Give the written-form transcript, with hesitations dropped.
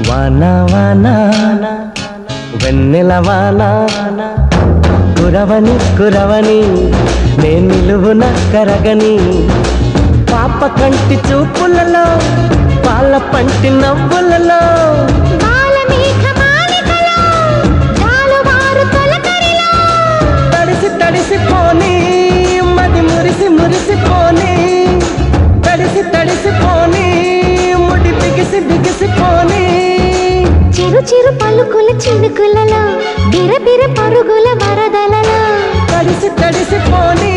వాన వాన వెన్నెల వాన కురవని కురవని నే నిలువున కరగని పాప కంటి చూపులలో పాల పంటి నవ్వులలో తడిసి తడిసిపోని మది మురిసి మురిసిపోని తడిసి తడిసిపోని ముడి బిగిసి బిగిసిపోని చిరు చిరు పలుకుల చినుకులలో బిరబిర పరుగుల వరదలలో తడిసి తడిసిపోని